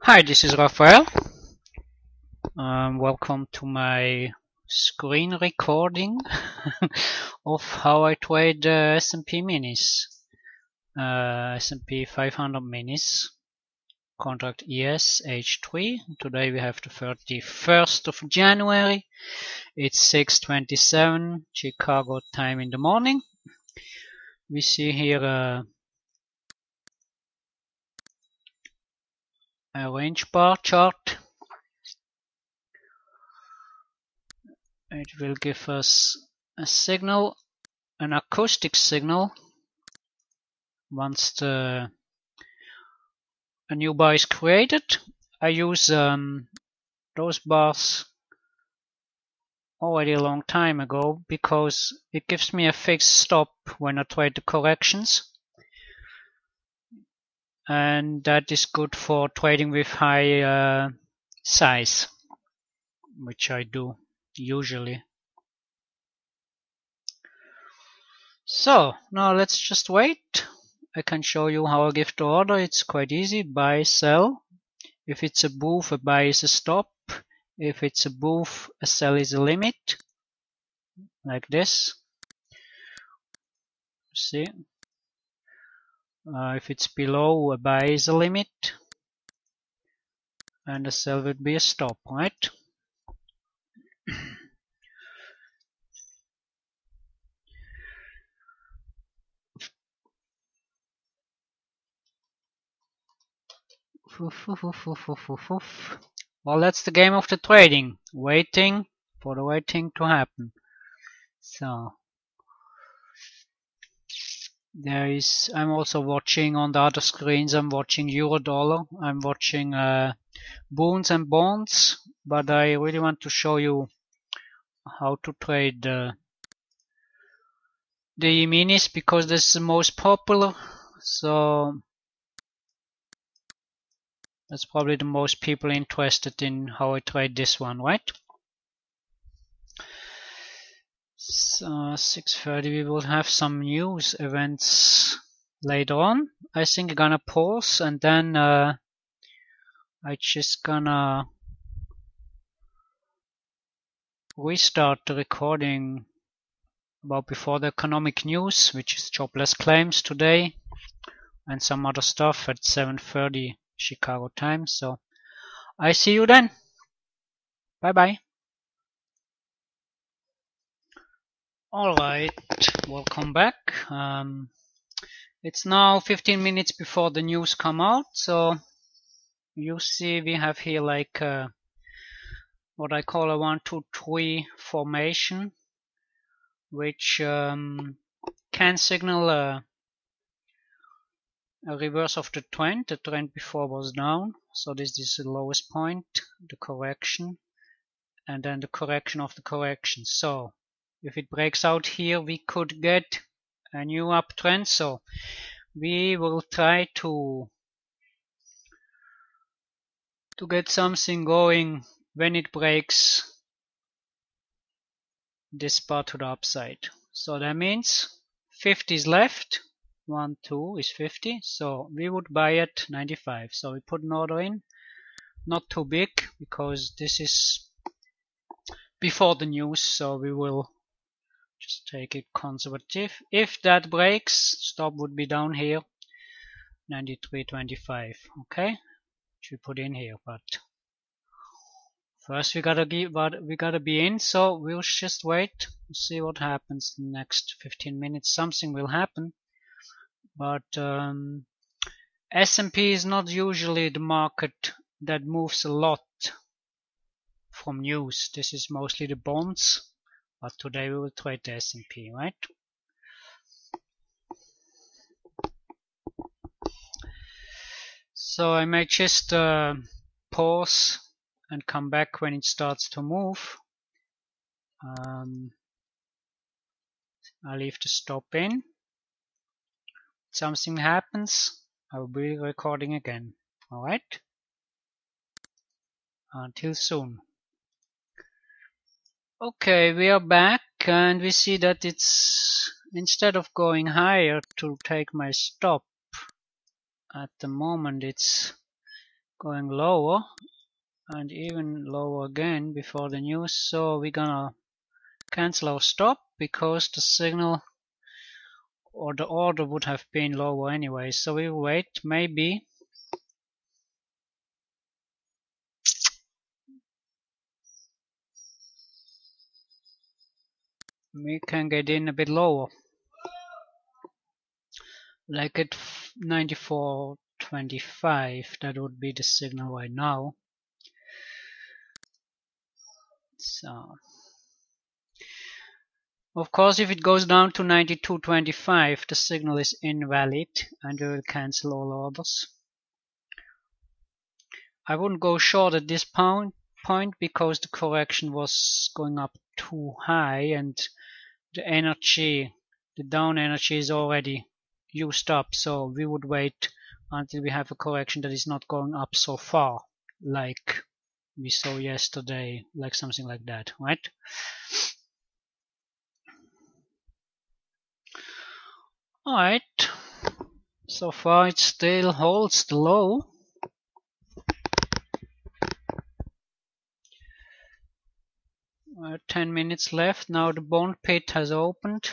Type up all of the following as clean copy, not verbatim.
Hi, this is Raphael. Welcome to my screen recording of how I trade S&P minis, S&P 500 minis, contract ES-H3. Today we have the 31st of January. It's 6:27 Chicago time in the morning. We see here a range bar chart. It will give us a signal, an acoustic signal, once a new bar is created. I use those bars already a long time ago because it gives me a fixed stop when I trade the corrections, and that is good for trading with high size, which I do usually. So now let's just wait. I can show you how I give the order. It's quite easy. Buy, sell. If it's a move, a buy is a stop. If it's a move, a sell is a limit, like this. See? If it's below, a buy is a limit, and a sell would be a stop, right? Well, that's the game of the trading, waiting for the right thing to happen. So I'm also watching on the other screens. I'm watching euro dollar. I'm watching bonds and bonds, but I really want to show you how to trade the minis because this is the most popular. So that's probably the most people interested in how I trade this one, right? So 6:30 we will have some news events later on. I think I'm gonna pause and then I just gonna restart the recording about before the economic news, which is jobless claims today, and some other stuff at 7:30 Chicago time. So I see you then. Bye bye. Alright, welcome back. It's now 15 minutes before the news come out, so you see we have here like what I call a 1, 2, 3 formation, which can signal a reverse of the trend. The trend before was down, so this is the lowest point, the correction, and then the correction of the correction. So if it breaks out here, we could get a new uptrend. So we will try to get something going when it breaks this part to the upside. So that means 50 is left. 1, 2 is 50. So we would buy at 95. So we put an order in, not too big because this is before the news. So we will just take it conservative. If that breaks, stop would be down here, 93.25. Okay, which we put in here, but first we gotta be in. So we'll just wait, see what happens in the next 15 minutes. Something will happen, but S&P is not usually the market that moves a lot from news. This is mostly the bonds, but today we will trade the S&P, right? So I may just pause and come back when it starts to move. I'll leave the stop in. If something happens, I will be recording again. Alright? Until soon. Okay, we are back and we see that it's, instead of going higher to take my stop, at the moment it's going lower and even lower again before the news. So we're gonna cancel our stop because the signal or the order would have been lower anyway. So we wait, maybe we can get in a bit lower, like at 94.25. That would be the signal right now. So of course, if it goes down to 92.25, the signal is invalid and we will cancel all orders. I wouldn't go short at this point because the correction was going up too high and the energy, the down energy is already used up. So we would wait until we have a correction that is not going up so far, like we saw yesterday, like something like that, right? Alright, so far it still holds the low. 10 minutes left. Now the bond pit has opened.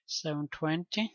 720.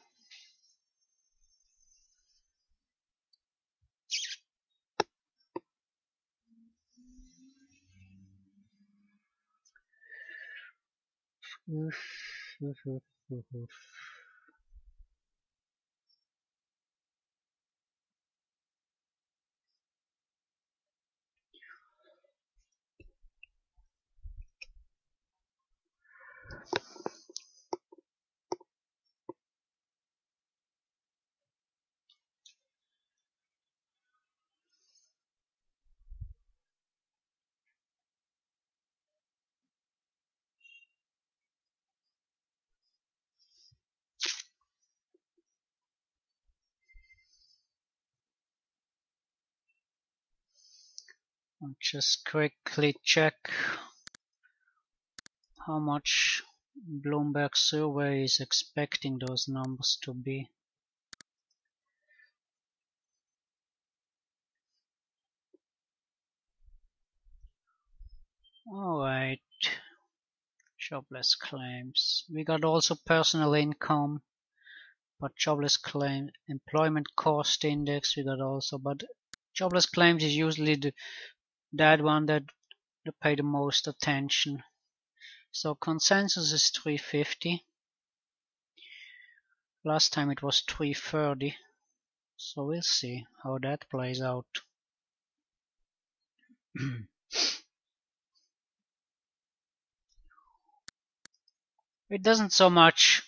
I'll just quickly check how much Bloomberg survey is expecting those numbers to be. Alright, jobless claims. We got also personal income, but jobless claim, employment cost index we got also, but jobless claims is usually that one that pay the most attention. So consensus is 350. Last time it was 330. So we'll see how that plays out. It doesn't so much,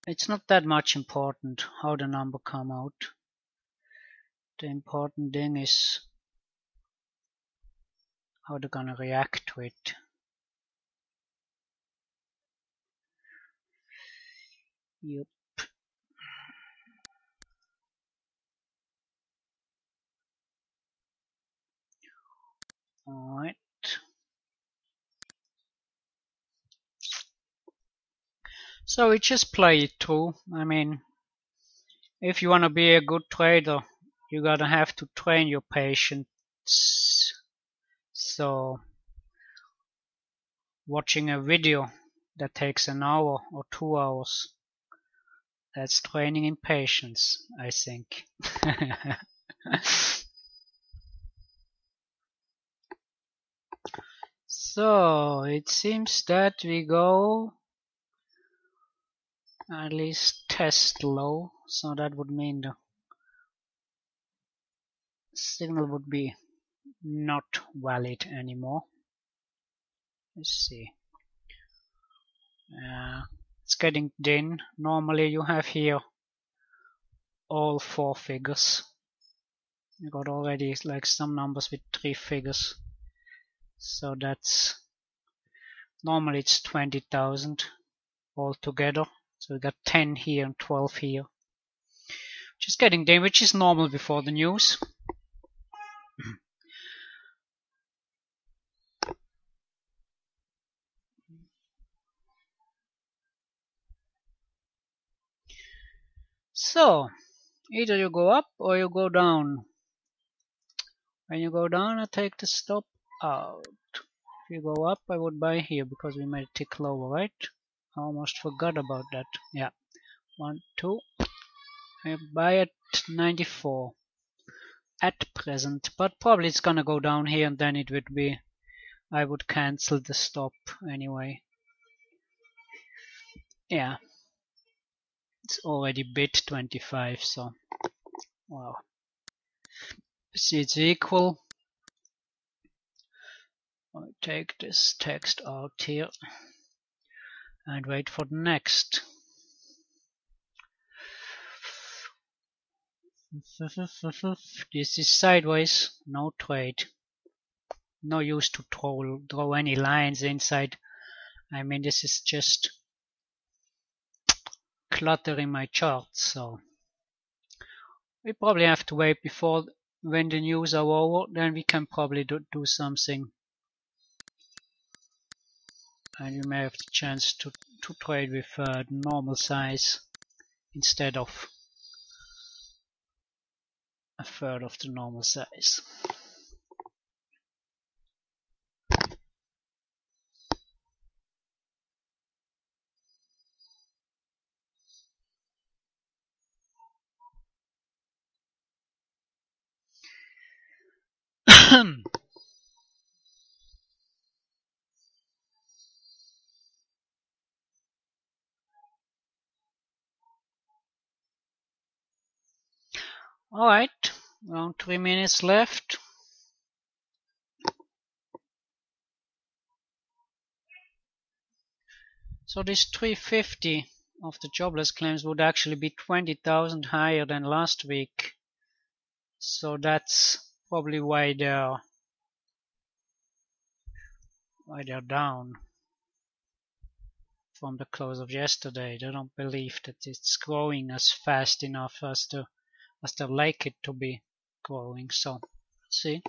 it's not that much important how the number come out. The important thing is how they're gonna react to it. Yep. Alright. So we just play it through. I mean, if you wanna be a good trader, you gotta have to train your patience. So watching a video that takes an hour or 2 hours, that's training in patience, I think. So it seems that we go at least test low, so that would mean the signal would be not valid anymore. Let's see. It's getting thin. Normally you have here all 4 figures. You got already like some numbers with 3 figures. So that's normally it's 20,000 altogether. So we got 10 here and 12 here. Just getting thin, which is normal before the news. So Either you go up or you go down. When you go down, I take the stop out. If you go up, I would buy here because we made a tick lower, right? I almost forgot about that. Yeah, 1, 2. I buy at 94 at present, but probably it's gonna go down here and then it would be, I would cancel the stop anyway. Yeah, it's already bid 25, so wow. See, it's equal. I'll take this text out here and wait for the next. This is sideways, no trade. No use to draw any lines inside. I mean, this is just cluttering my charts, so we probably have to wait before when the news are over, then we can probably do something. And you may have the chance to trade with the normal size instead of a third of the normal size. Alright, around 3 minutes left. So this 350 of the jobless claims would actually be 20,000 higher than last week. So that's probably why they're down from the close of yesterday. They don't believe that it's growing as fast enough as they like it to be growing. So let's see.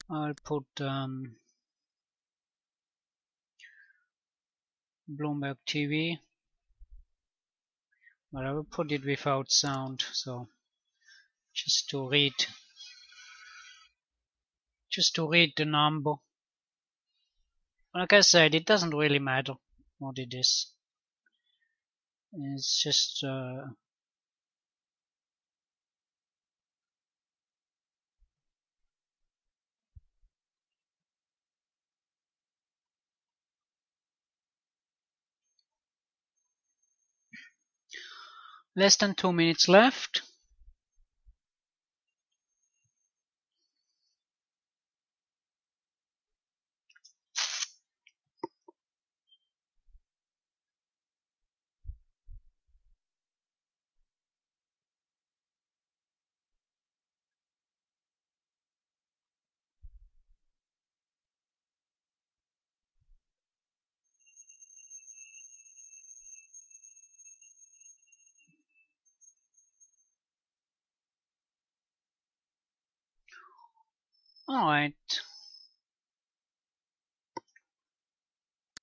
I'll put Bloomberg TV, but I will put it without sound, so just to read the number. Like I said, it doesn't really matter what it is. It's just less than 2 minutes left. Alright.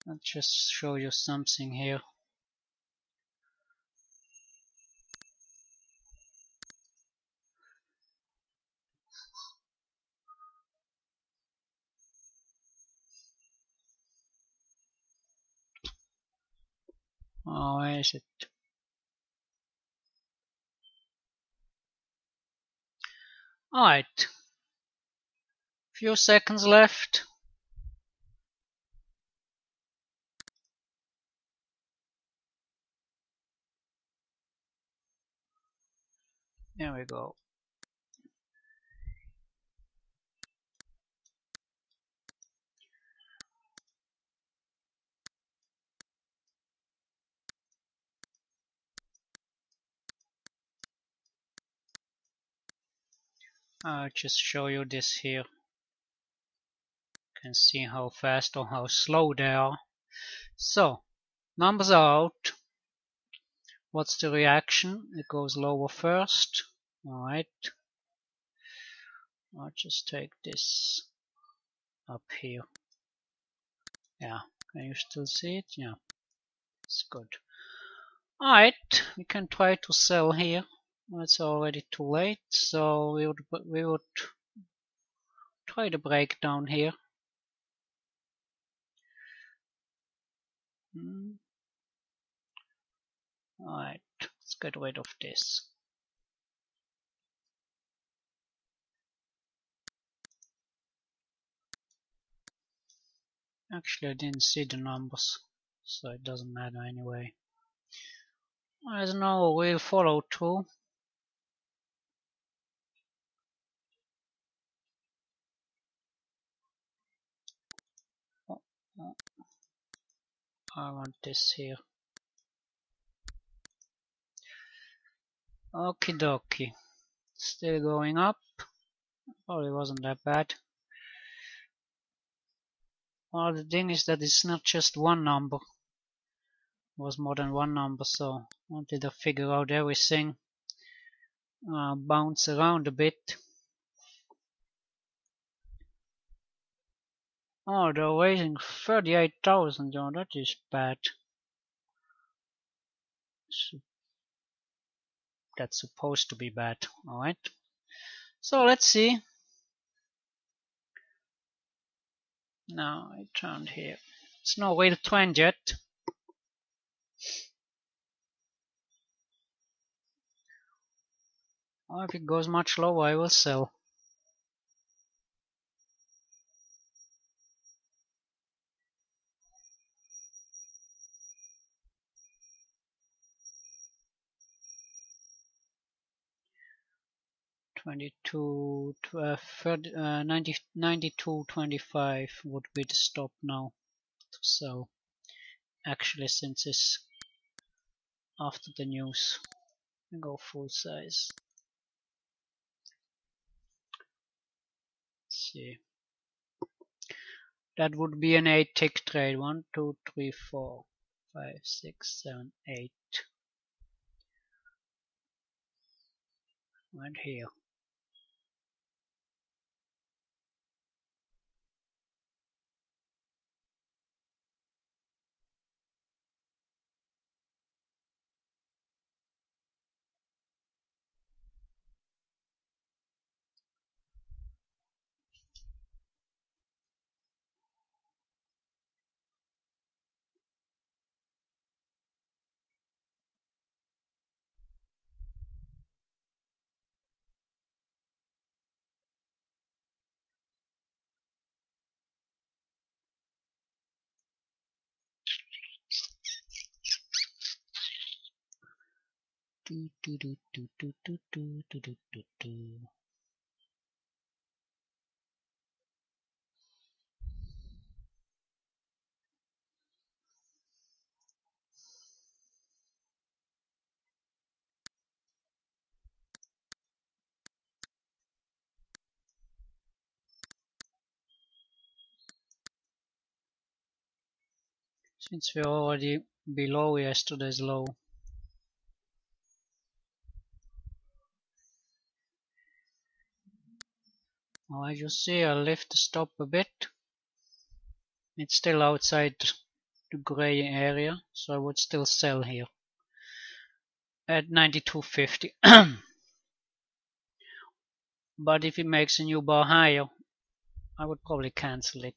I'll just show you something here. Oh, where is it? Alright. Few seconds left. There we go. I'll just show you this here. You can see how fast or how slow they are. So, numbers are out. What's the reaction? It goes lower first. Alright. I'll just take this up here. Yeah, can you still see it? Yeah, it's good. Alright, we can try to sell here. It's already too late, so we would try the breakdown here. Alright, let's get rid of this. Actually, I didn't see the numbers, so it doesn't matter anyway. There's no real follow through. I want this here. Okie dokie. Still going up. Probably wasn't that bad. Well, the thing is that it's not just one number. It was more than one number, so I wanted to figure out everything. Bounce around a bit. Oh, they're raising 38,000. Oh, that is bad. That's supposed to be bad. Alright. So let's see. Now I turned here. It's no real trend yet. Or if it goes much lower, I will sell. $22, 92.25 would be the stop now to sell. Actually, since it's after the news, I go full size. Let's see. That would be an 8 tick trade. 1, 2, 3, 4, 5, 6, 7, 8. Right here. Do, do, do, do, do, do, do, do, do, do, do. Since we're already below yesterday's low, well, as you see, I'll lift the stop a bit. It's still outside the gray area, so I would still sell here at 92.50. But if it makes a new bar higher, I would probably cancel it.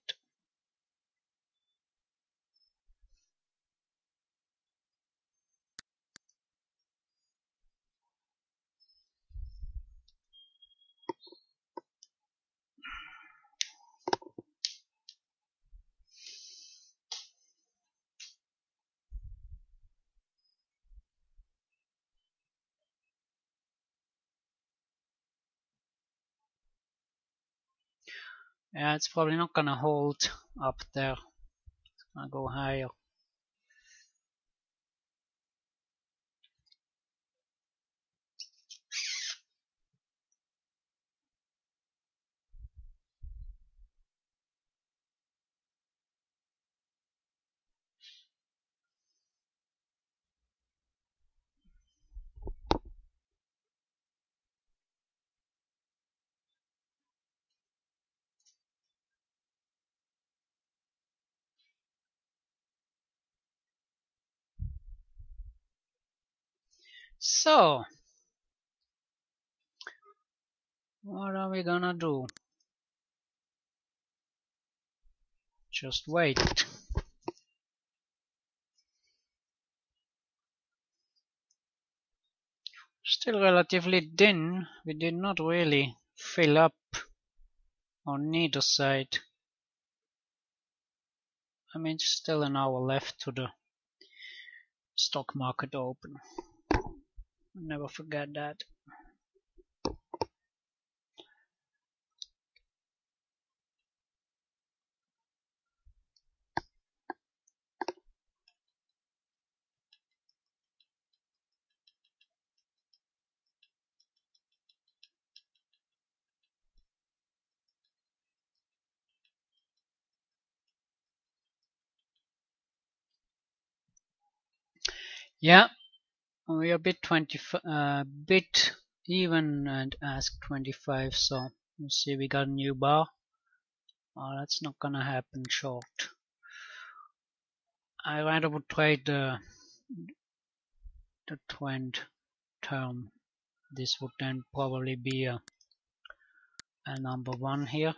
Yeah, it's probably not gonna hold up there. It's gonna go higher. So, what are we gonna do? Just wait. Still relatively thin. We did not really fill up on neither side. I mean, still an hour left to the stock market open. Never forget that. Yeah, we are bit even and ask 25. So you see, we got a new bar. Oh, that's not gonna happen short. I rather would trade the trend term. This would then probably be a number one here.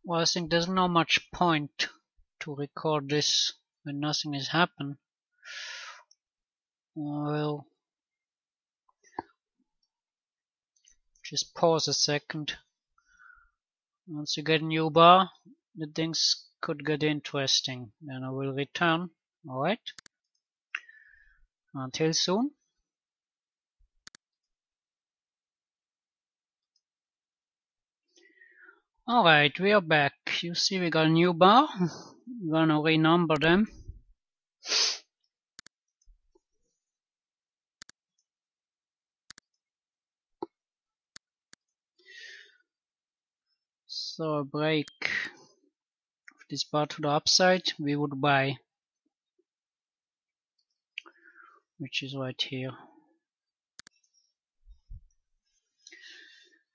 Well, I think there's not much point to record this when nothing has happened. Well, just pause a second. Once you get a new bar, the things could get interesting. Then I will return. Alright? Until soon. Alright, we are back. You see we got a new bar. I'm gonna renumber them. So a break of this bar to the upside we would buy, which is right here.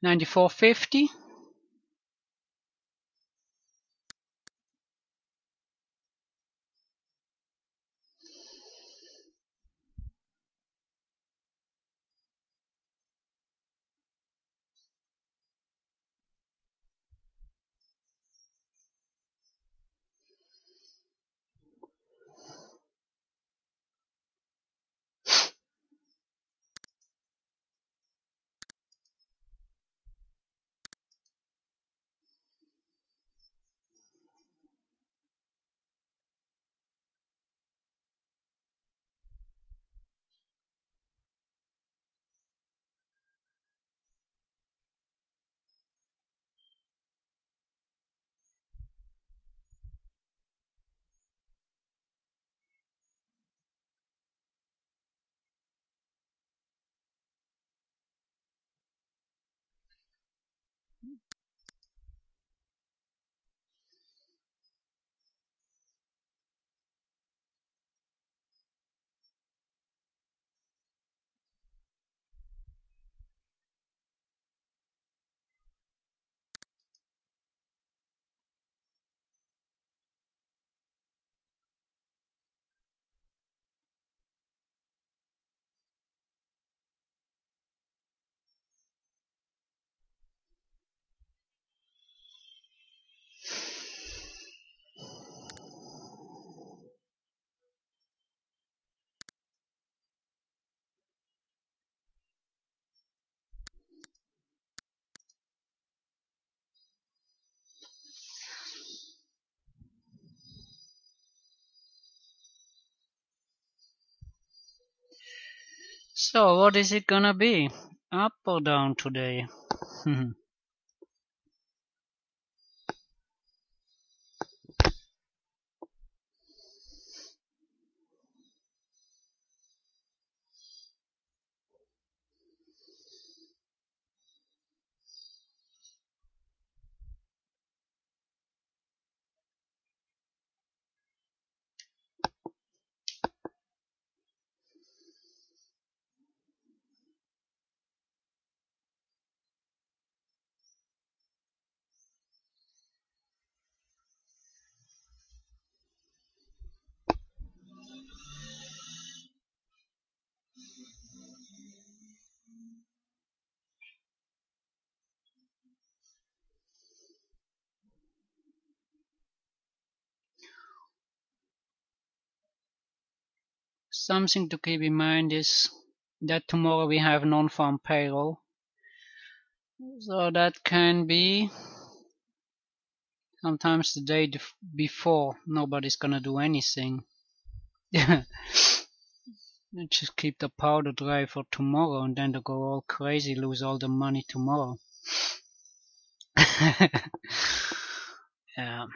94.50. So what is it gonna be? Up or down today? Something to keep in mind is that tomorrow we have non-farm payroll. So that can be sometimes the day before nobody's gonna do anything. Just keep the powder dry for tomorrow and then they go all crazy, lose all the money tomorrow. Yeah.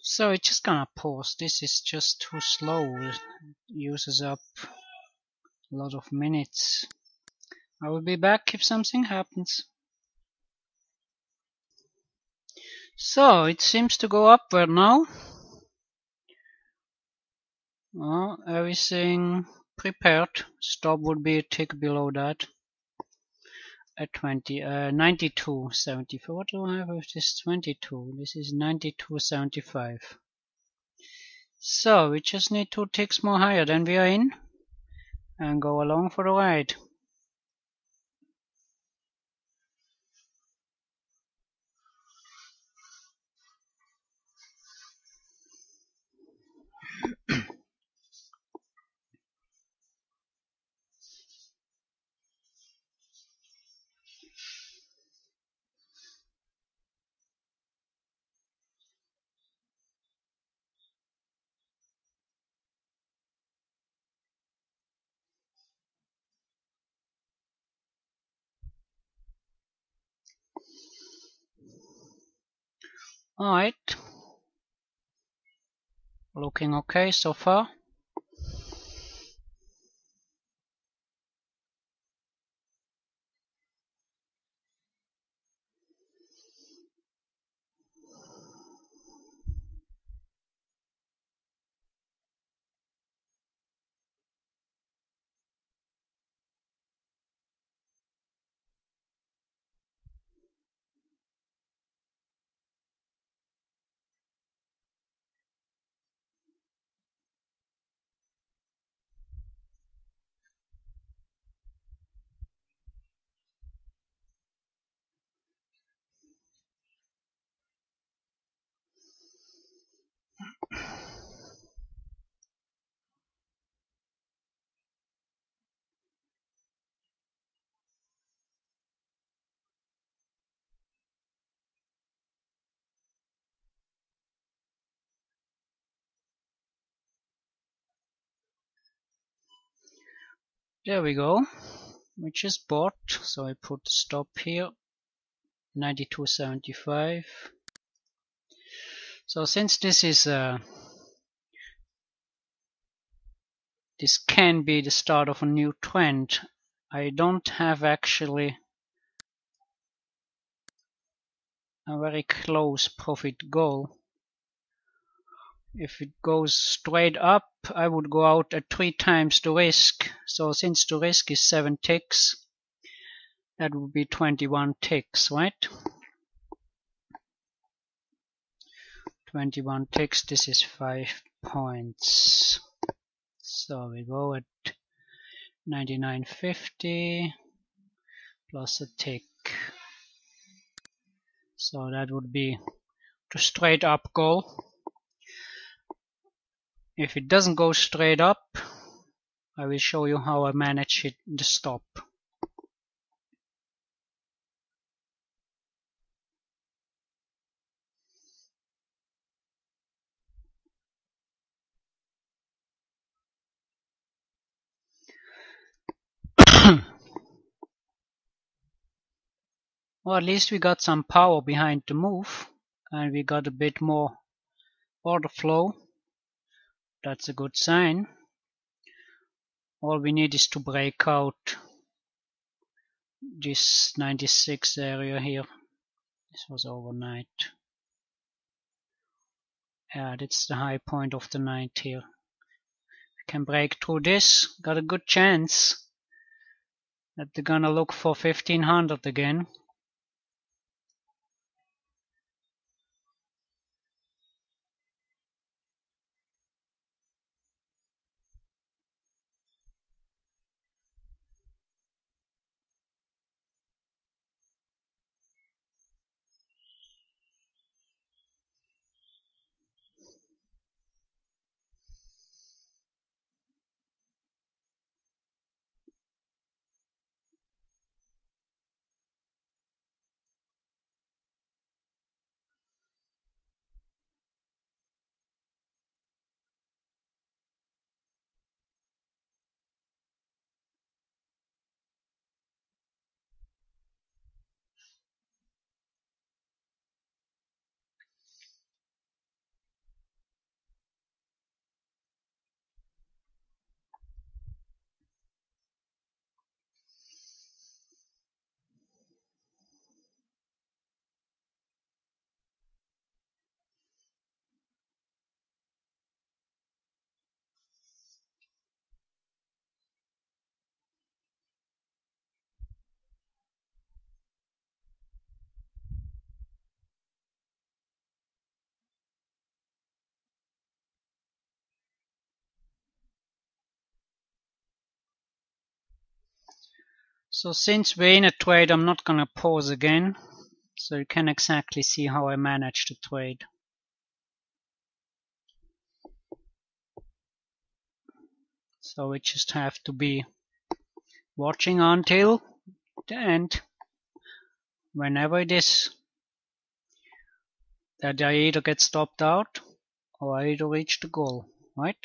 So it's just gonna pause. This is just too slow. It uses up a lot of minutes. I will be back if something happens. So it seems to go upward now. Well, everything prepared. Stop would be a tick below that at 92.74. What do I have with this 22? This is 92.75. So we just need 2 ticks more higher than we are in and go along for the ride. Alright, looking okay so far. There we go. We just bought, so I put the stop here, 92.75. So since this is this can be the start of a new trend, I don't have actually a very close profit goal. If it goes straight up, I would go out at 3 times the risk. So since the risk is 7 ticks, that would be 21 ticks, right? 21 ticks, this is 5 points. So we go at 99.50 plus a tick. So that would be the straight up goal. If it doesn't go straight up, I will show you how I manage it, the stop. Well, at least we got some power behind the move, and we got a bit more order flow. That's a good sign. All we need is to break out this 96 area here. This was overnight. Yeah, that's the high point of the night here. We can break through this. Got a good chance that they're gonna look for 1500 again. So since we're in a trade, I'm not gonna pause again. So you can exactly see how I manage the trade. So we just have to be watching until the end. Whenever it is that I either get stopped out or I either reach the goal, right?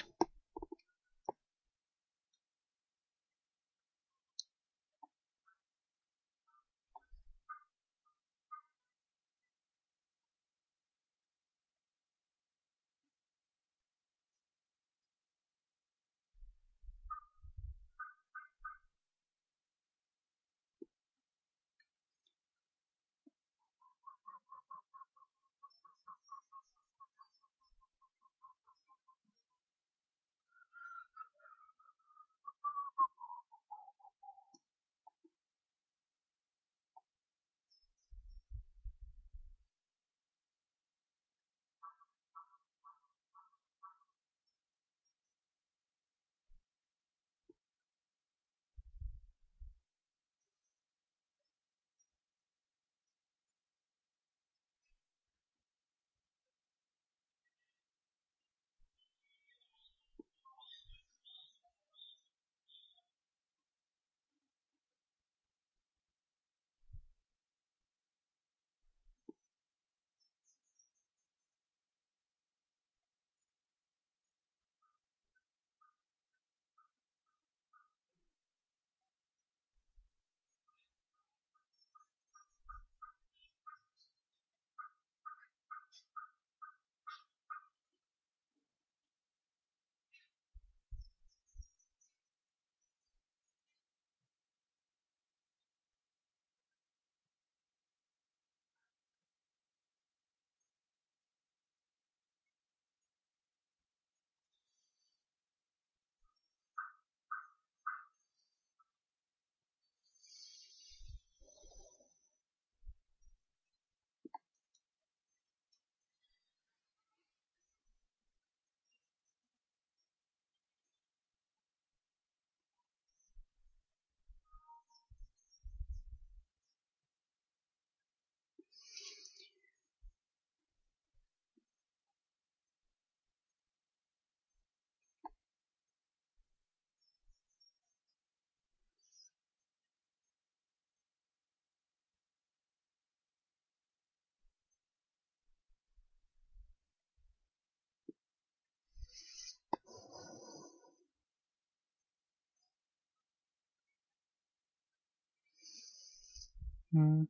Oh,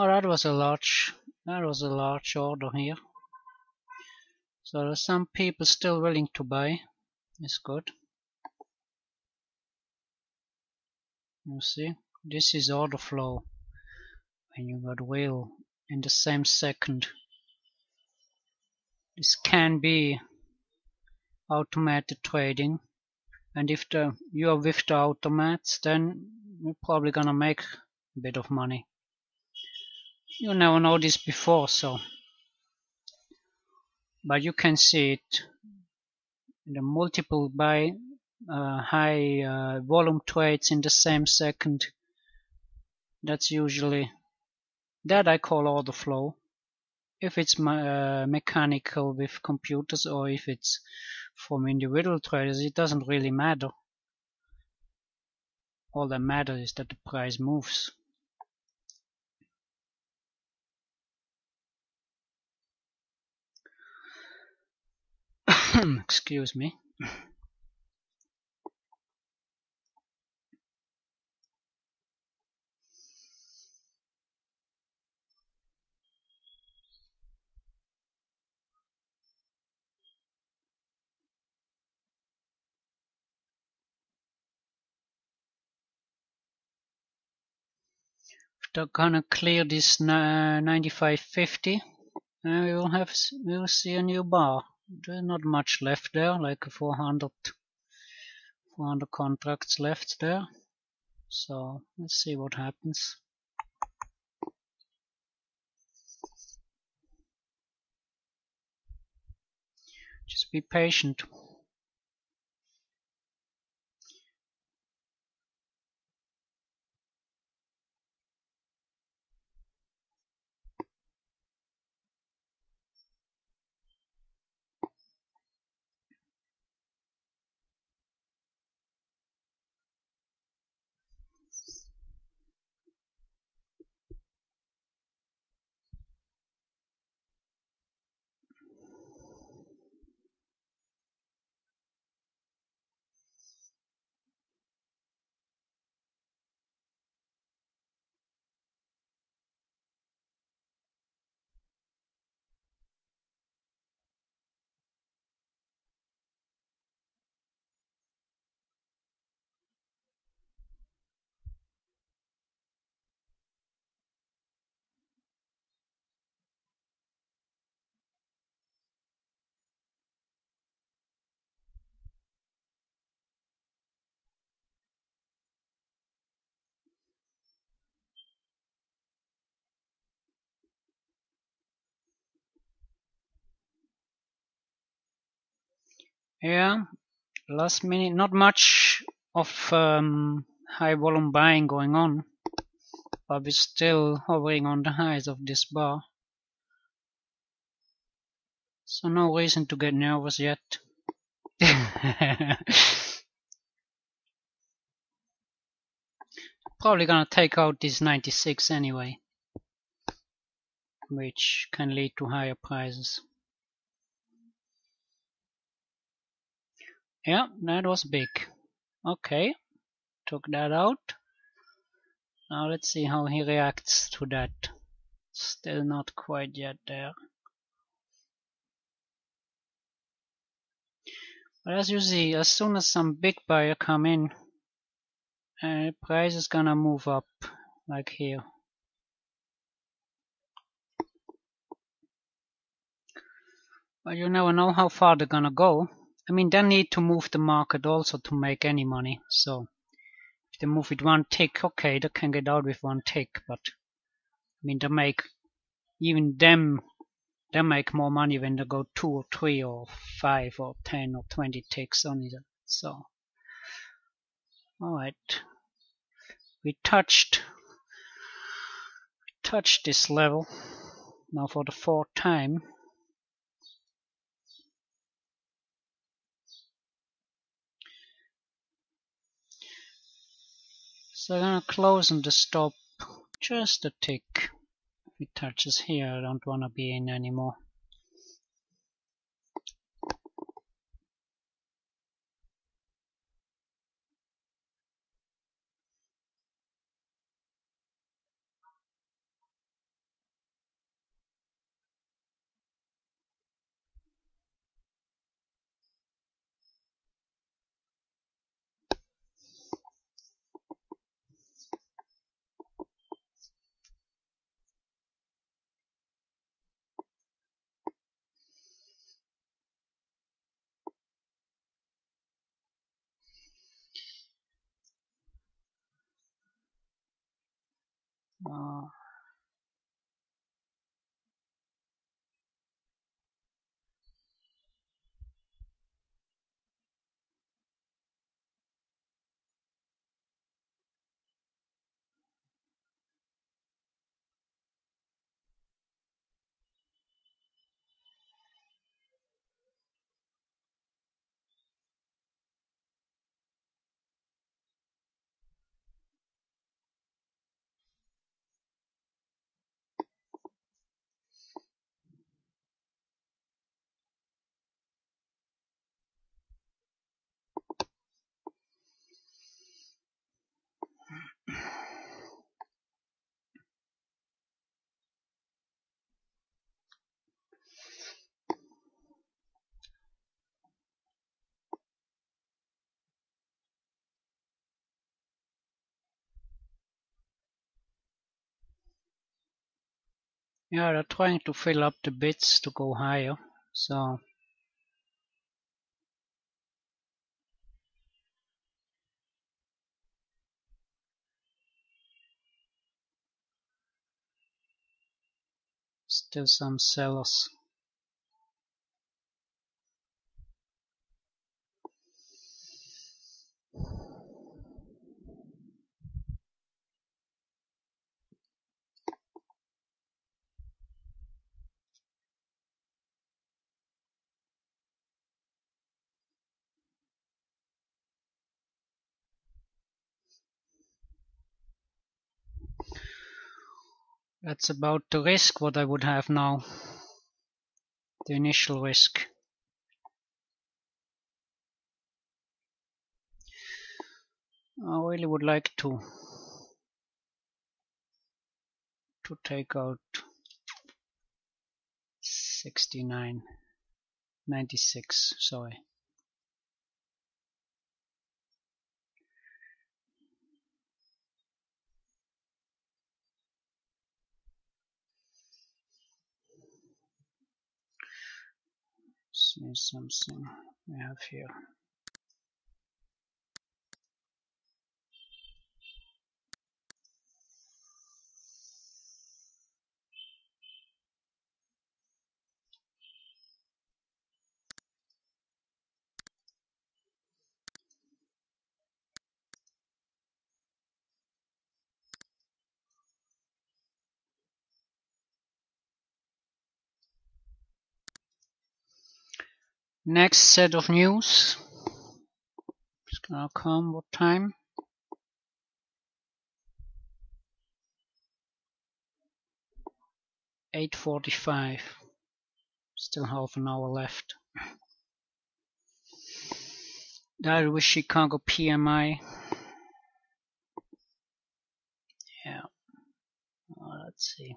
that was a large order here. So there's some people still willing to buy. It's good. You see, this is order flow. When you got whale in the same second. This can be automated trading, and if you are with the automats, then you're probably gonna make a bit of money. You never know this before, so. But you can see it. The multiple buy high volume trades in the same second. That's usually that I call order flow. If it's mechanical with computers or if it's from individual traders, it doesn't really matter. All that matters is that the price moves. Excuse me. If they're gonna clear this 95.50, we'll see a new bar. There's not much left there, like 400 contracts left there. So let's see what happens. Just be patient. Yeah, last minute, not much of high volume buying going on, but we're still hovering on the highs of this bar. So no reason to get nervous yet. Probably gonna take out this 96 anyway, which can lead to higher prices. Yeah, that was big. Okay, took that out. Now let's see how he reacts to that. Still not quite yet there. But as you see, as soon as some big buyer come in, price is gonna move up, like here. But you never know how far they're gonna go. I mean, they need to move the market also to make any money. So if they move it one tick, okay, they can get out with one tick. But I mean, they make more money when they go 2 or 3 or 5 or 10 or 20 ticks only. So, all right, we touched this level now for the 4th time. So I'm gonna close on the stop just a tick. If it touches here, I don't wanna be in anymore. Yeah, they're trying to fill up the bits to go higher. So still some sellers. That's about the risk what I would have now. The initial risk. I really would like to take out 96, sorry. See something we have here. Next set of news. It's gonna come. What time? 8:45. Still half an hour left. That was Chicago PMI. Yeah. Let's see.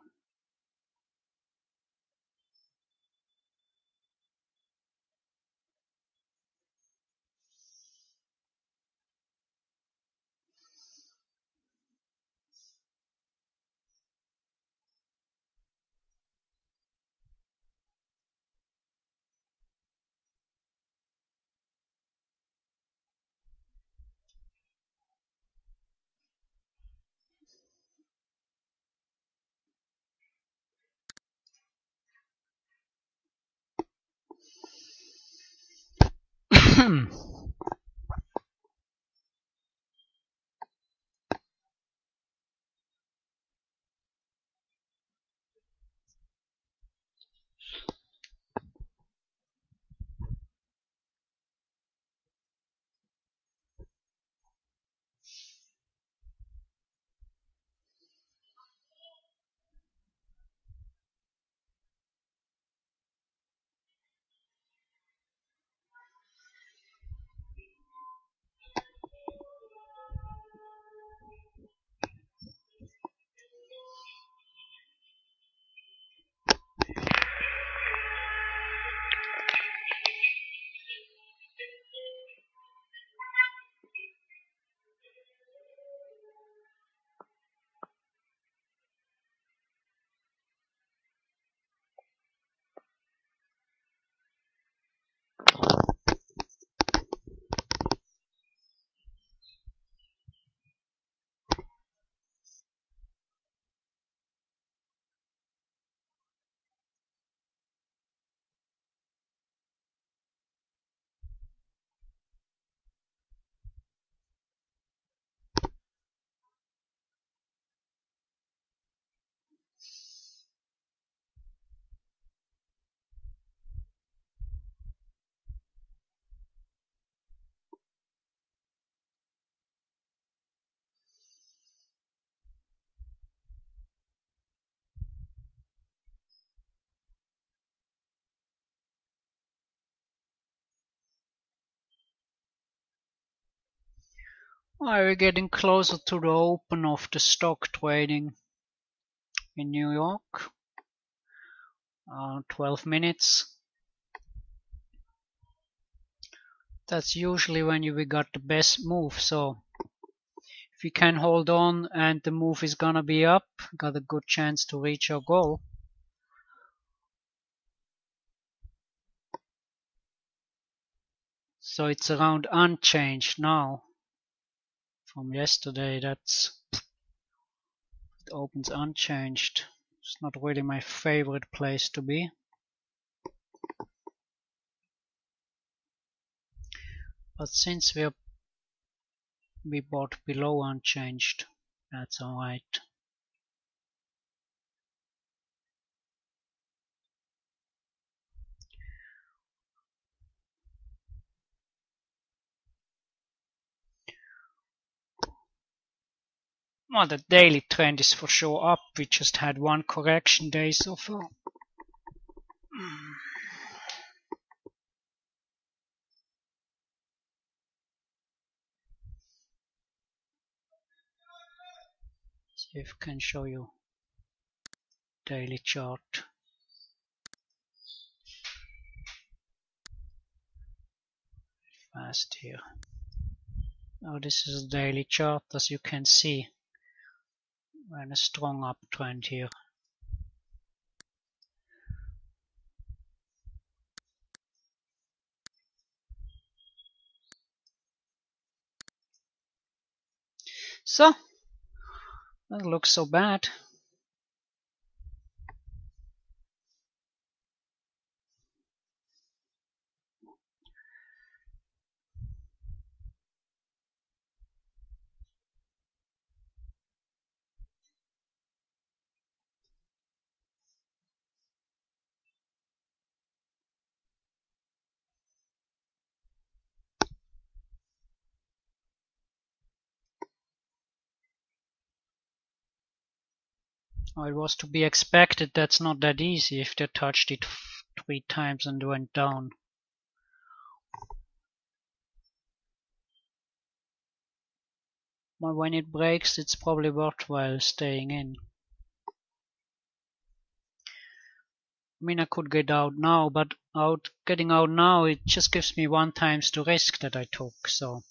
We're getting closer to the open of the stock trading in New York. 12 minutes. That's usually when we got the best move, so if we can hold on and the move is gonna be up, got a good chance to reach our goal. So it's around unchanged now from yesterday. It opens unchanged. It's not really my favorite place to be. But since we bought below unchanged, that's alright. Well, the daily trend is for sure up. We just had one correction day so far. See if I can show you daily chart. Fast here. Now this is a daily chart, as you can see. We're in a strong uptrend here. So, doesn't look so bad. Oh, it was to be expected. That's not that easy if they touched it 3 times and went down. But when it breaks, it's probably worthwhile staying in. I mean, I could get out now, but getting out now, it just gives me 1 times the risk that I took. So,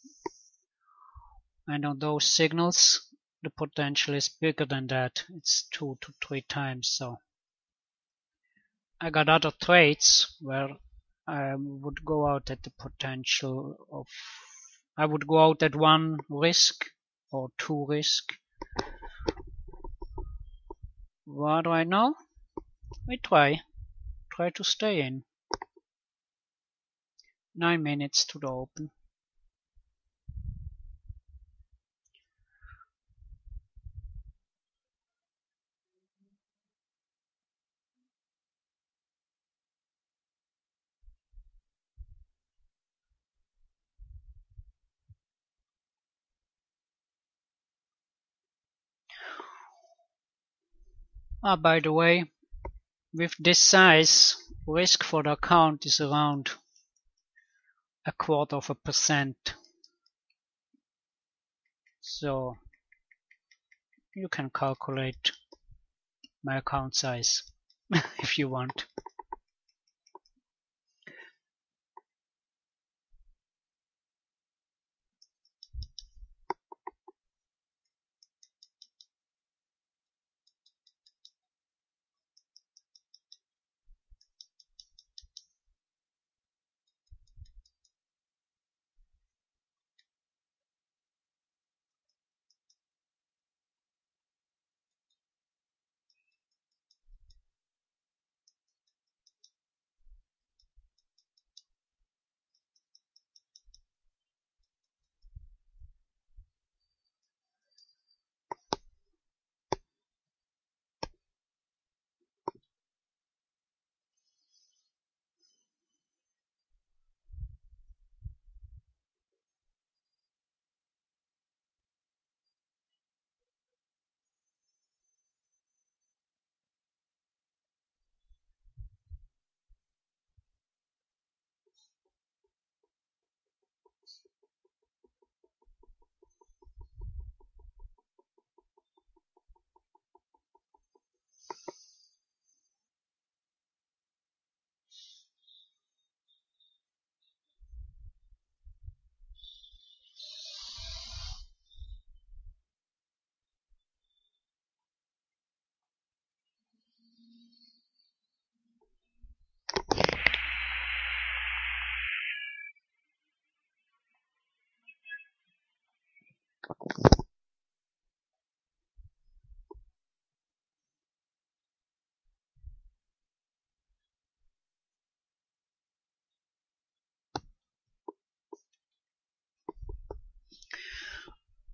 and on those signals, the potential is bigger than that. It's 2 to 3 times. So, I got other trades where I would go out at the potential of, I would go out at 1 risk or 2 risk. What do I know? We try to stay in. 9 minutes to the open. By the way, with this size, risk for the account is around 0.25%. So you can calculate my account size if you want.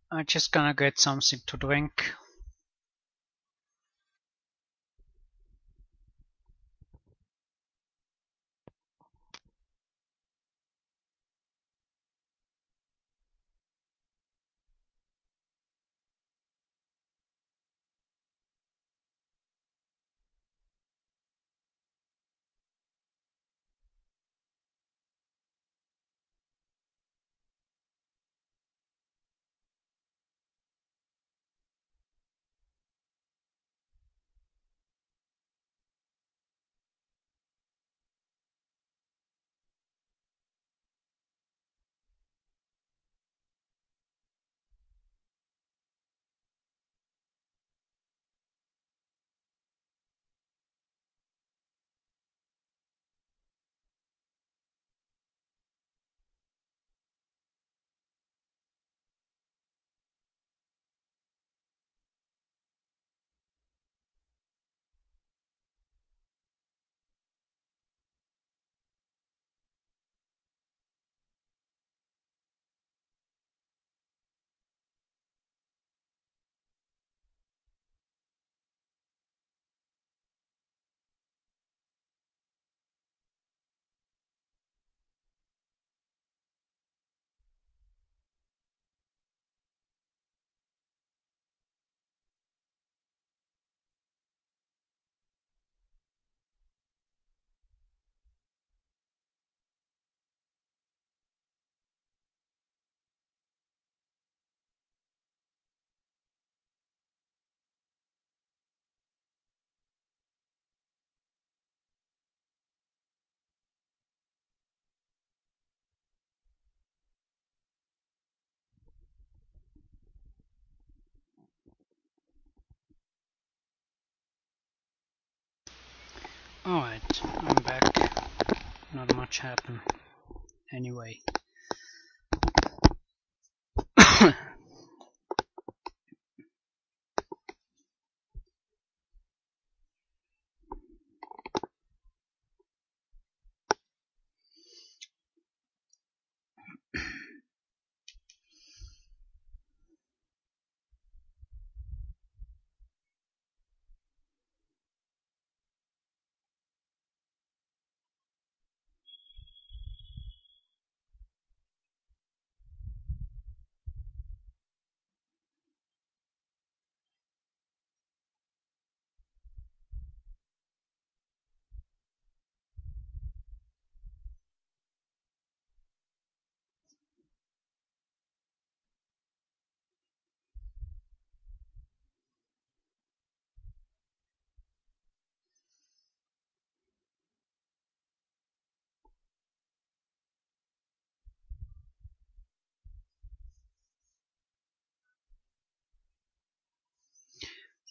I'm just gonna get something to drink. Alright, I'm back. Not much happened. Anyway.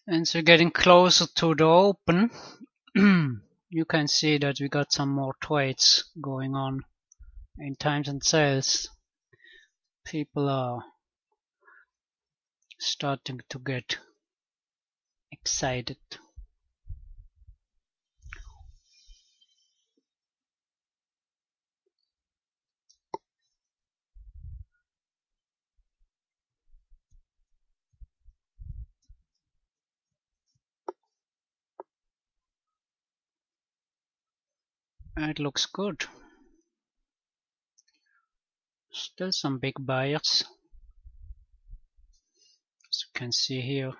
And so getting closer to the open, you can see that we got some more trades going on in times and sales. People are starting to get excited. It looks good. Still some big buyers, as you can see here.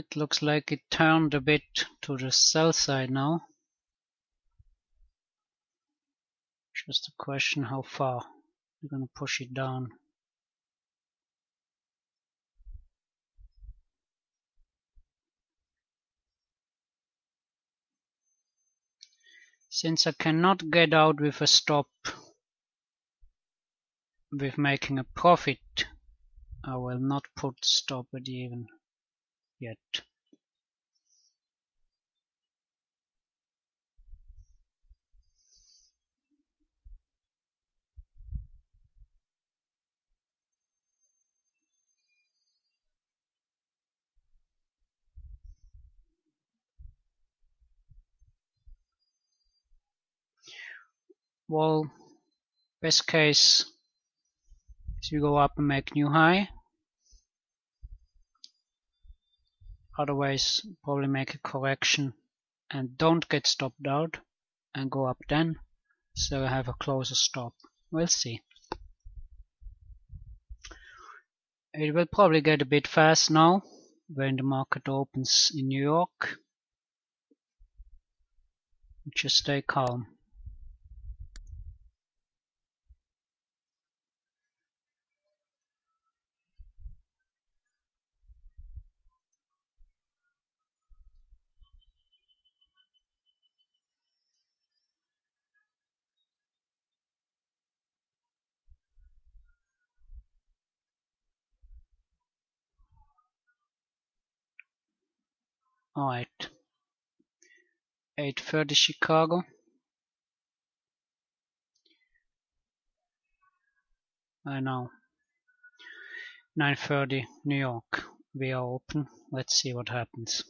It looks like it turned a bit to the sell side now. Just a question how far we're going to push it down. Since I cannot get out with a stop with making a profit, I will not put stop at even yet. Well, best case is we go up and make new high. Otherwise, probably make a correction and don't get stopped out and go up then. So I have a closer stop. We'll see. It will probably get a bit fast now when the market opens in New York. Just stay calm. Alright. 8:30 Chicago. I know. 9:30 New York. We are open. Let's see what happens.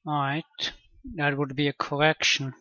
Alright. That would be a correction.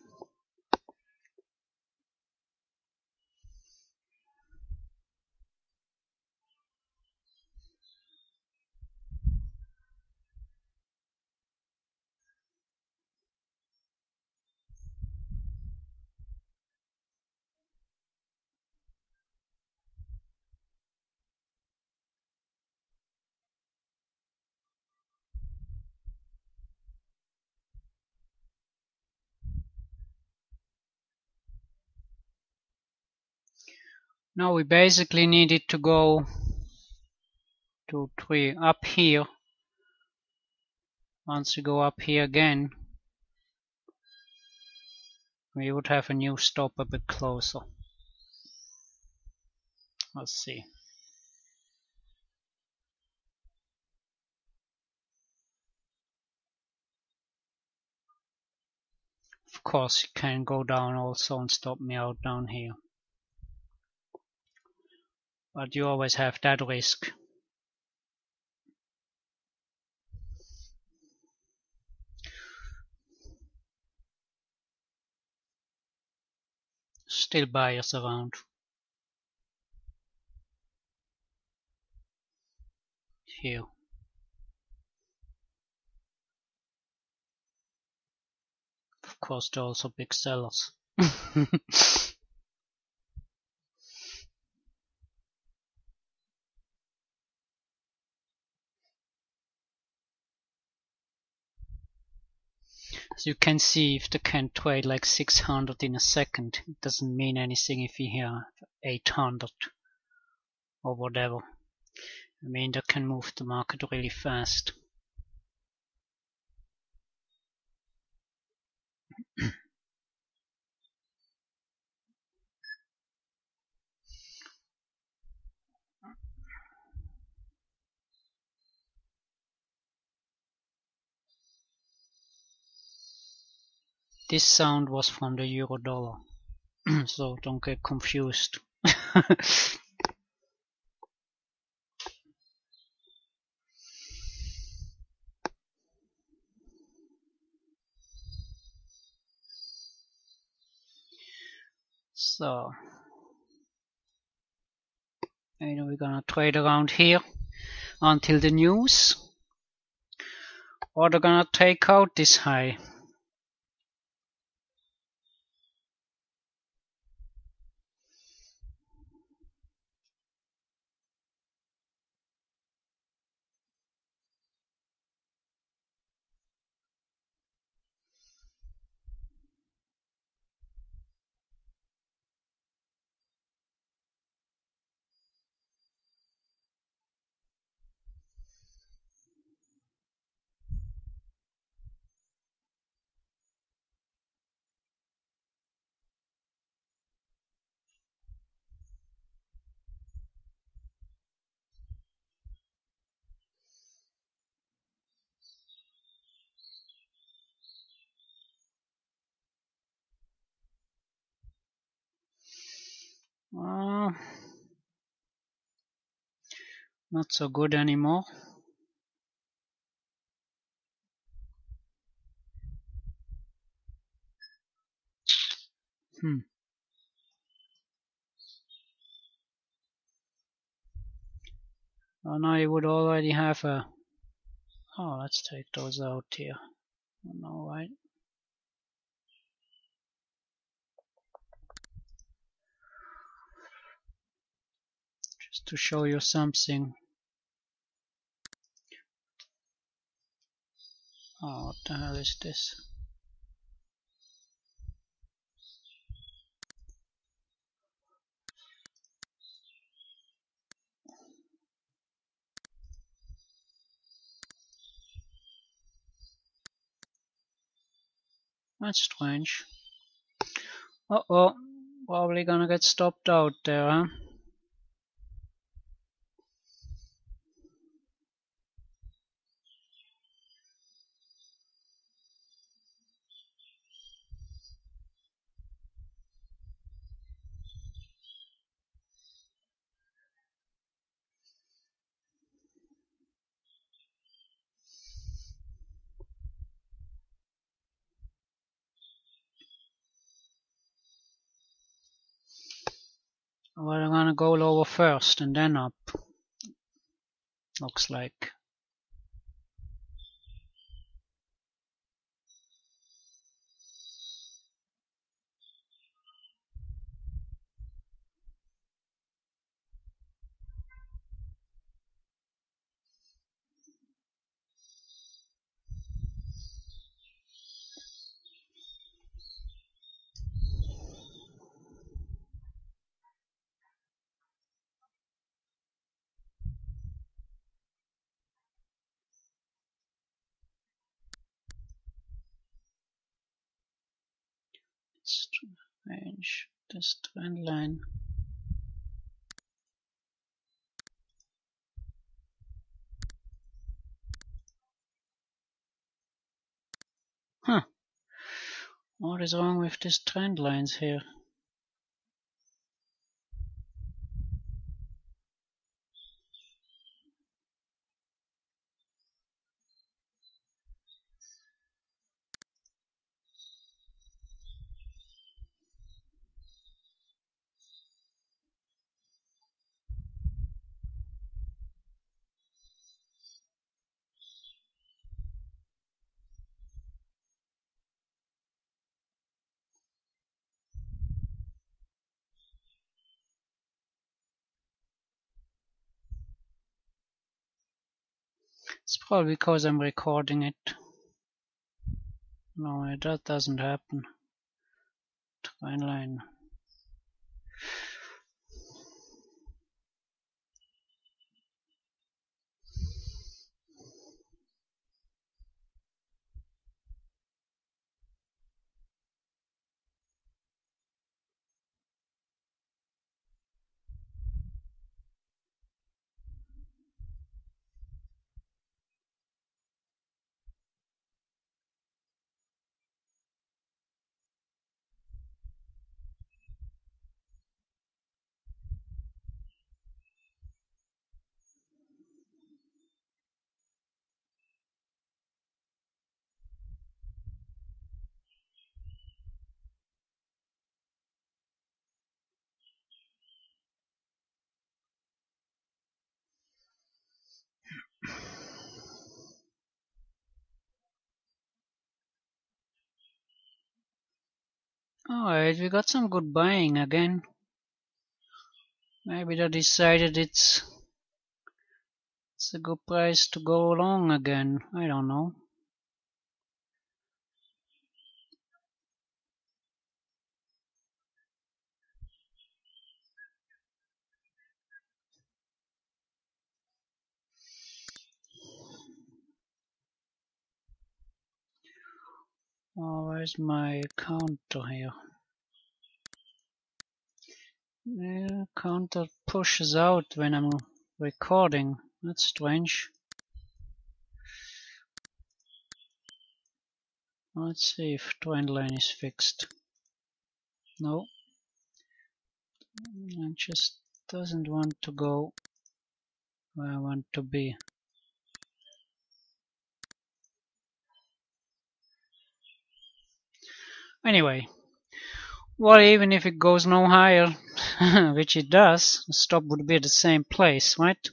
Now we basically needed to go 2, 3 up here once we go up here again, we would have a new stop a bit closer. Let's see. Of course, you can go down also and stop me out down here. But you always have that risk. Still buyers around. Here. Of course, there are also big sellers. As you can see, if they can trade like 600 in a second, it doesn't mean anything if you hear 800 or whatever. I mean, that can move the market really fast. This sound was from the euro dollar, so don't get confused. So, either we're gonna trade around here until the news, or they're gonna take out this high. Not so good anymore. Oh, now you would already have a... Oh, let's take those out here. No, right? Just to show you something. Oh, what the hell is this? That's strange. Uh-oh, probably gonna get stopped out there, huh? Well, I'm gonna go lower first and then up. Looks like. change this trend line. Huh. What is wrong with these trend lines here? It's probably because I'm recording it. No, that doesn't happen. Trend line. Alright, we got some good buying again. Maybe they decided it's a good price to go long again. I don't know. Oh, where's my counter here? The counter pushes out when I'm recording. That's strange. Let's see if trend line is fixed. No. It just doesn't want to go where I want to be. Anyway, well, even if it goes no higher, which it does, the stop would be at the same place, right?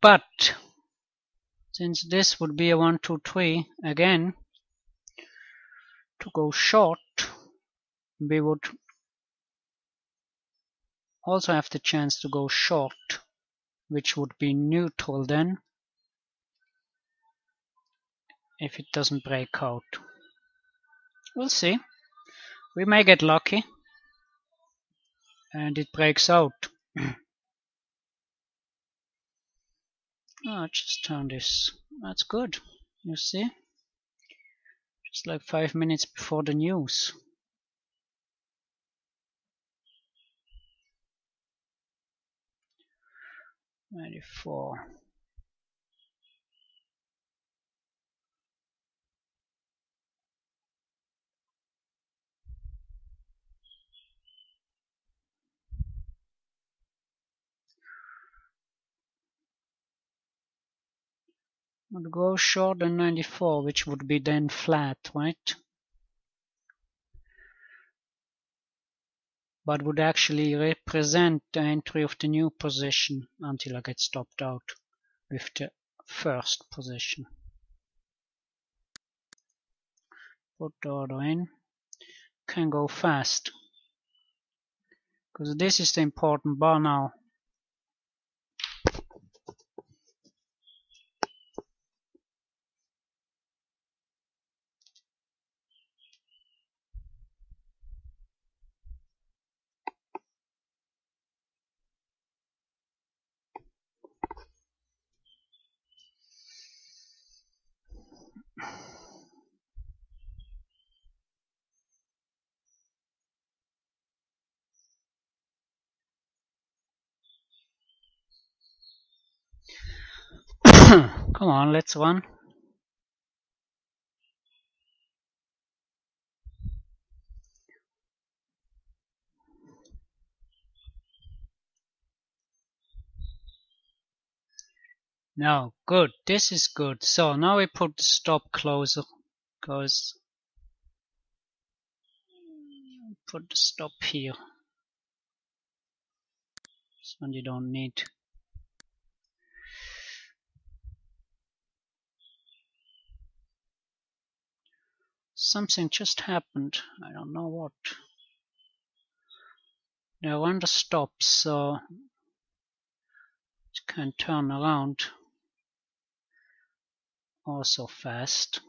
But since this would be a 1, 2, 3 again, to go short, we would also have the chance to go short, which would be neutral then, if it doesn't break out. We'll see. We may get lucky and it breaks out. Oh, just turn this. That's good. You see? Just like 5 minutes before the news. '94. Would go short on 94, which would be then flat, right? But would actually represent the entry of the new position until I get stopped out with the first position. Put the order in. Can go fast, because this is the important bar now. Come on, let's run. No, good. This is good. So now we put the stop closer, because put the stop here. This one you don't need. Something just happened. I don't know what. They're under stops, so it can turn around also fast.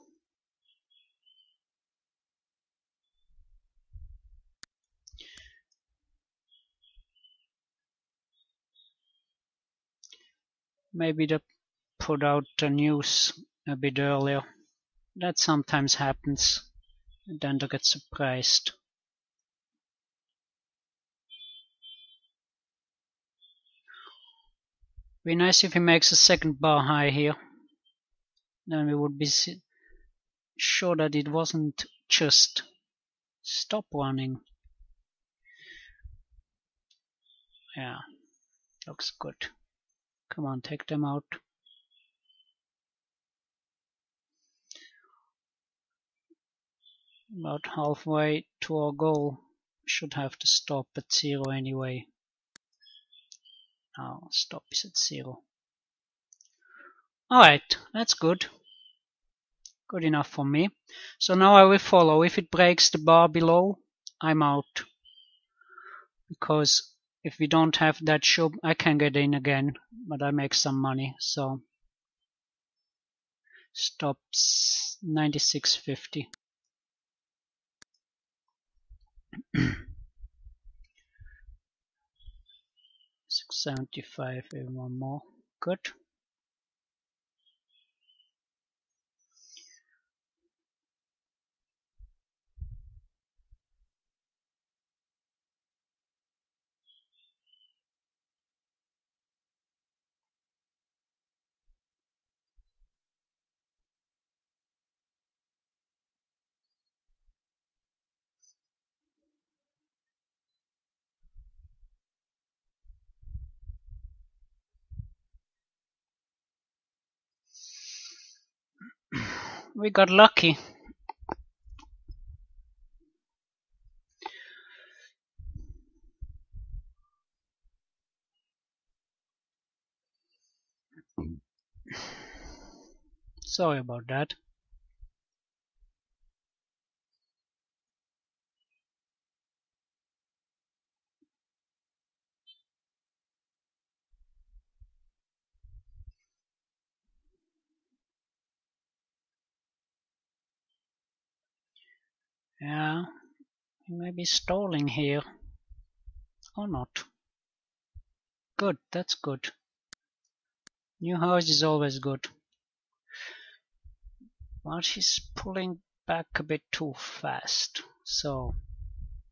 Maybe they put out the news a bit earlier. That sometimes happens, and then they get surprised. Be nice if he makes a second bar high here. Then we would be sure that it wasn't just stop running. Yeah, looks good. Come on, take them out. About halfway to our goal. Should have to stop at 0 anyway. Now stop is at 0. Alright, that's good. Good enough for me. So now I will follow. If it breaks the bar below, I'm out. Because if we don't have that shub, I can get in again, but I make some money. So stops 96.50. 675, even one more. Good. We got lucky. Sorry about that. Yeah, he may be stalling here. Or not. Good, that's good. New house is always good. But he's pulling back a bit too fast. So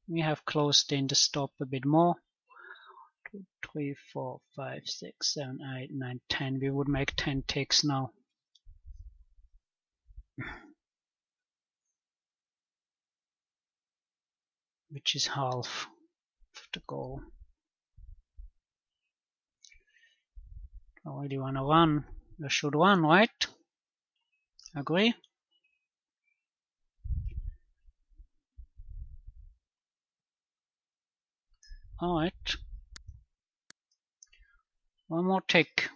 we have closed in the stop a bit more. 2, 3, 4, 5, 6, 7, 8, 9, 10. We would make 10 ticks now. Which is half of the goal. I really want to run. I should run, right? Agree? Alright. One more tick.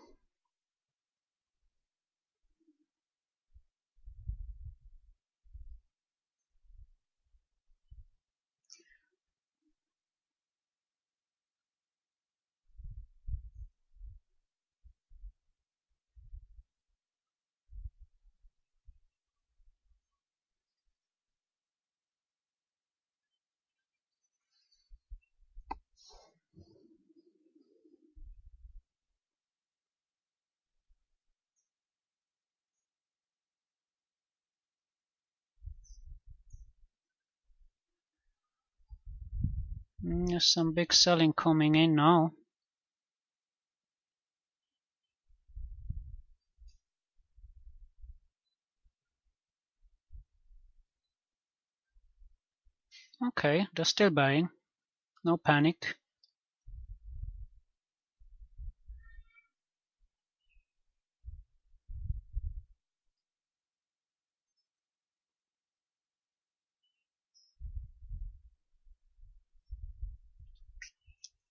There's some big selling coming in now. Okay, they're still buying. No panic.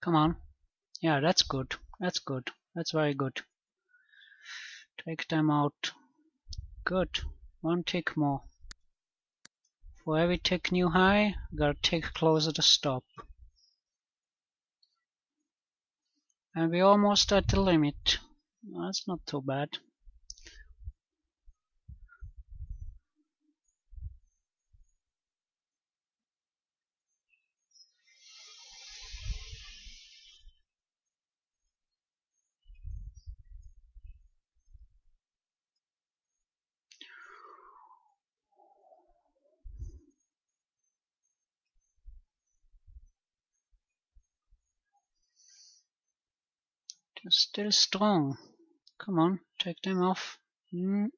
Come on. Yeah, that's good. That's good. That's very good. Take them out. Good. One tick more. For every tick new high, gotta tick closer to stop. And we're almost at the limit. That's not too bad. They're still strong. Come on, take them off. They're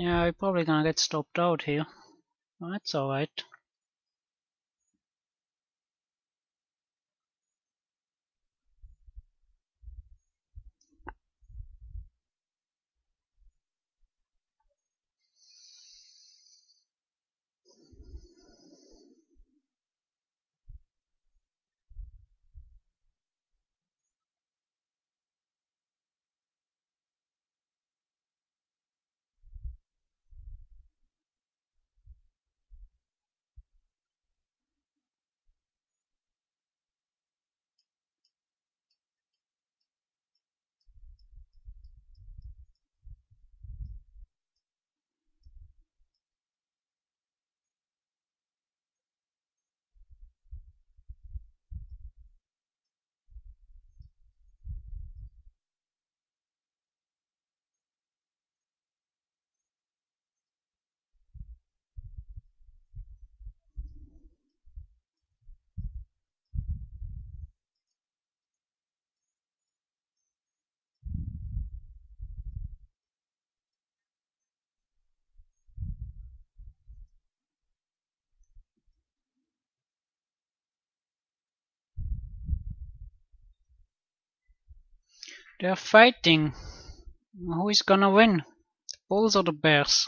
Yeah, we're probably gonna get stopped out here. That's alright. They're fighting. Who is gonna win? The Bulls or the Bears?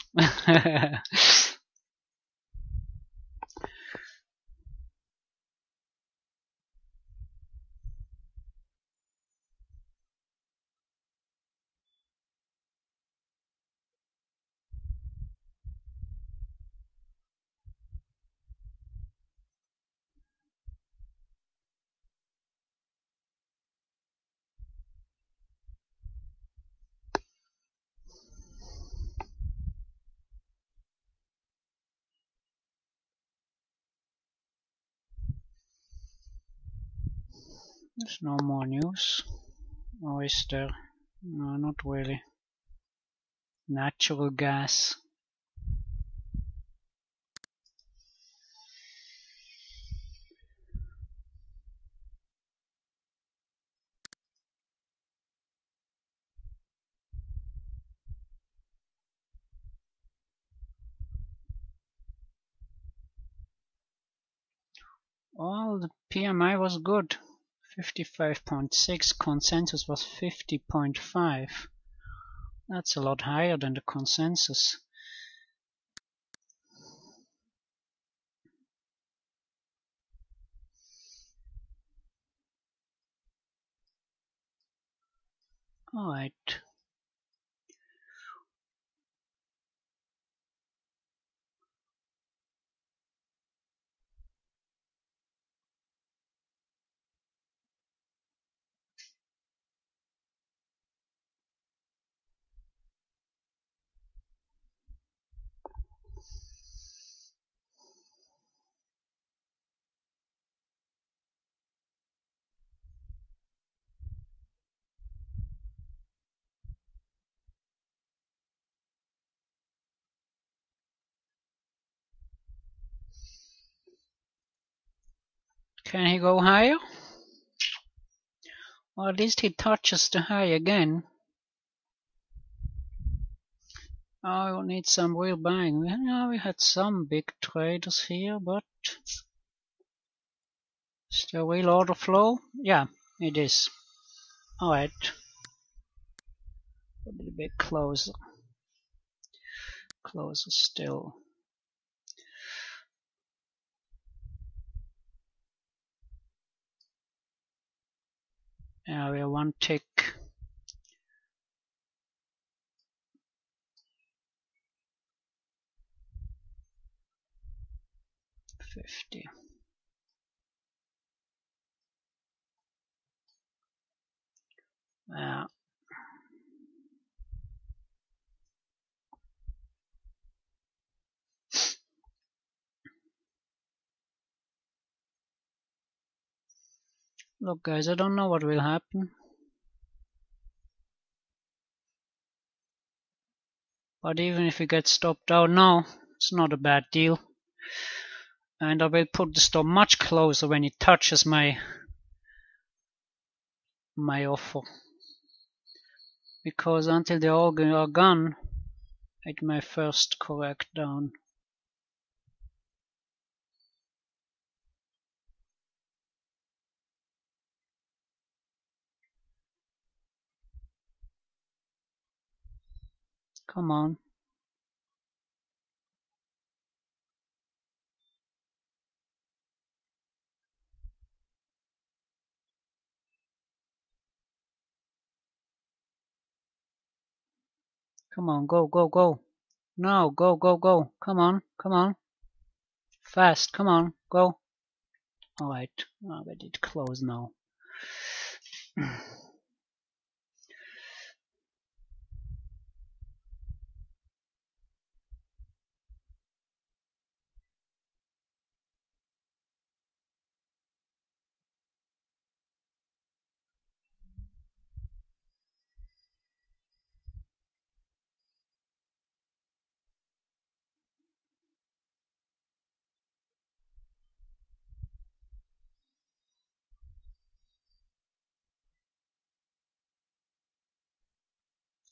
There's no more news. Or is there? No, not really. Natural gas. Well, the PMI was good. 55.6, consensus was 50.5. That's a lot higher than the consensus. Alright. Can he go higher? Or at least he touches the high again. Oh, we need some real buying. We had some big traders here, but is there real order flow? Yeah, it is. Alright. A little bit closer. Closer still. Yeah, we are one tick. $50. Yeah. Look, guys, I don't know what will happen. But even if we get stopped out now, it's not a bad deal. And I will put the stop much closer when it touches my offer. Because until they all are gone, it may first correct down. Come on. Come on, go, go, go. No, go, go, go. Come on, come on. Fast, come on, go. Alright, oh, but it close now.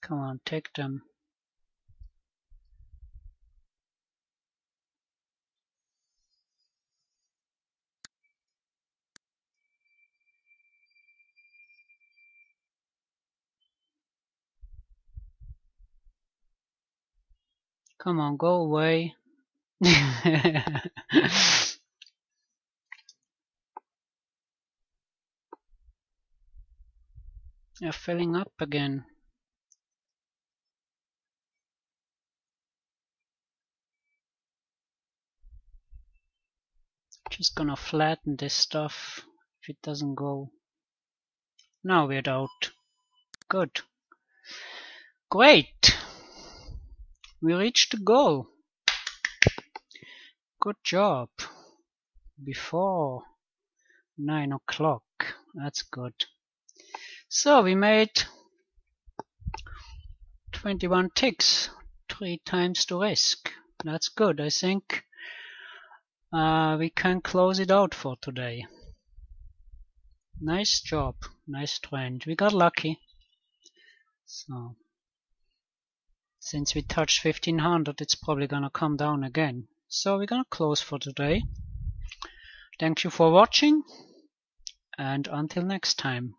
Come on, take them. Come on, go away. They're filling up again. Just gonna flatten this stuff if it doesn't go. Now we're out. Good. Great. We reached the goal. Good job. Before 9 o'clock. That's good. So we made 21 ticks. 3 times the risk. That's good. I think we can close it out for today. Nice job. Nice trend. We got lucky. So since we touched 1500, it's probably gonna come down again. So we're gonna close for today. Thank you for watching, and until next time.